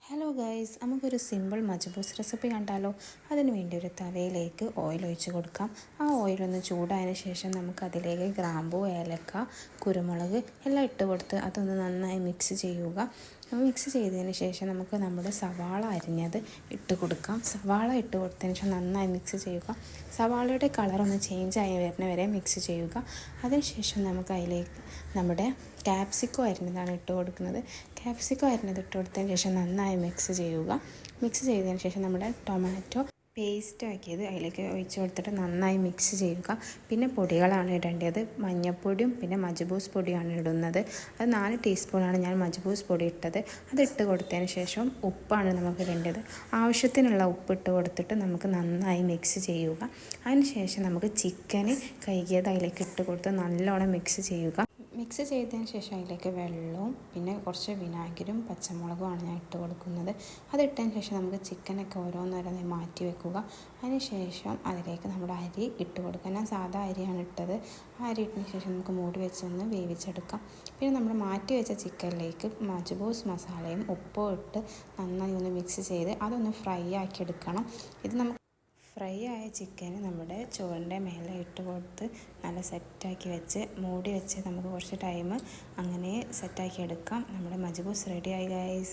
Hello guys, നമുക്കൊരു simple majboos recipe കണ്ടാലോ. അതിന് വേണ്ടി ഒരു തവയിലേക്ക് ഓയിൽ ഒഴിച്ച് കൊടുക്കാം. ആ ഓയിലൊന്ന് ചൂടായതിന് ശേഷം നമുക്കതിലേക്ക് ഗ്രാമ്പൂ, ഏലക്ക, കുരുമുളക് എല്ലാം ഇട്ട് കൊടുത്ത് അതൊന്ന് നന്നായി മിക്സ് ചെയ്യുക. മിക്സ് ചെയ്തതിന് ശേഷം നമുക്ക് നമ്മുടെ സവാള അരിഞ്ഞത് ഇട്ട് കൊടുക്കാം. സവാള ഇട്ട് കൊടുത്തതിന് ശേഷം നന്നായി മിക്സ് ചെയ്യുക. സവാളയുടെ കളറൊന്ന് ചേഞ്ച് ആയി വരുന്ന വരെ മിക്സ് ചെയ്യുക. അതിനുശേഷം നമുക്ക് അതിലേക്ക് നമ്മുടെ ക്യാപ്സിക്കോ അരിഞ്ഞതാണ് ഇട്ട് കൊടുക്കുന്നത്. ക്യാപ്സിക്കോ അരിഞ്ഞത് ഇട്ട് കൊടുത്തതിന് ശേഷം നന്നായി മിക്സ് ചെയ്യുക. മിക്സ് ചെയ്തതിന് ശേഷം നമ്മുടെ ടൊമാറ്റോ പേസ്റ്റ് ആക്കിയത് അതിലേക്ക് ഒഴിച്ച് കൊടുത്തിട്ട് നന്നായി മിക്സ് ചെയ്യുക. പിന്നെ പൊടികളാണ് ഇടേണ്ടത്. മഞ്ഞൾപ്പൊടിയും പിന്നെ മജ്ബൂസ് പൊടിയാണ് ഇടുന്നത്. അത് 4 ടീസ്പൂണാണ് ഞാൻ മജ്ബൂസ് പൊടി ഇട്ടത്. അതിട്ട് കൊടുത്തതിന് ശേഷം ഉപ്പാണ് നമുക്ക് ഇടേണ്ടത്. ആവശ്യത്തിനുള്ള ഉപ്പിട്ട് കൊടുത്തിട്ട് നമുക്ക് നന്നായി മിക്സ് ചെയ്യുക. അതിന് ശേഷം നമുക്ക് ചിക്കന് കഴുകിയത് അതിലേക്ക് ഇട്ട് കൊടുത്ത് നല്ലോണം മിക്സ് ചെയ്യുക. മിക്സ് ചെയ്തതിന് ശേഷം അതിലേക്ക് വെള്ളവും പിന്നെ കുറച്ച് വിനാഗിരിയും പച്ചമുളകുമാണ് ഞാൻ ഇട്ട് കൊടുക്കുന്നത്. അതിട്ടതിന് ശേഷം നമുക്ക് ചിക്കനൊക്കെ ഓരോന്നോരോന്നായി മാറ്റി വെക്കുക. അതിന് ശേഷം അതിലേക്ക് നമ്മുടെ അരി ഇട്ട് കൊടുക്കുക. ഞാൻ സാധാ അരിയാണ് ഇട്ടത്. ആ അരി ഇട്ടതിന് ശേഷം നമുക്ക് മൂടി വെച്ചൊന്ന് വേവിച്ചെടുക്കാം. പിന്നെ നമ്മൾ മാറ്റി വെച്ച ചിക്കനിലേക്ക് മജ്ബൂസ് മസാലയും ഉപ്പും ഇട്ട് നന്നായി ഒന്ന് മിക്സ് ചെയ്ത് അതൊന്ന് ഫ്രൈ ആക്കി എടുക്കണം. ഇത് നമുക്ക് ഫ്രൈ ആയ ചിക്കന് നമ്മുടെ ചോറിൻ്റെ മേലെ ഇട്ട് കൊടുത്ത് നല്ല സെറ്റാക്കി വെച്ച് മൂടി വെച്ച് നമുക്ക് കുറച്ച് ടൈം അങ്ങനെ സെറ്റാക്കി എടുക്കാം. നമ്മുടെ മജ്ബൂസ് റെഡി ആയി ഗൈസ്.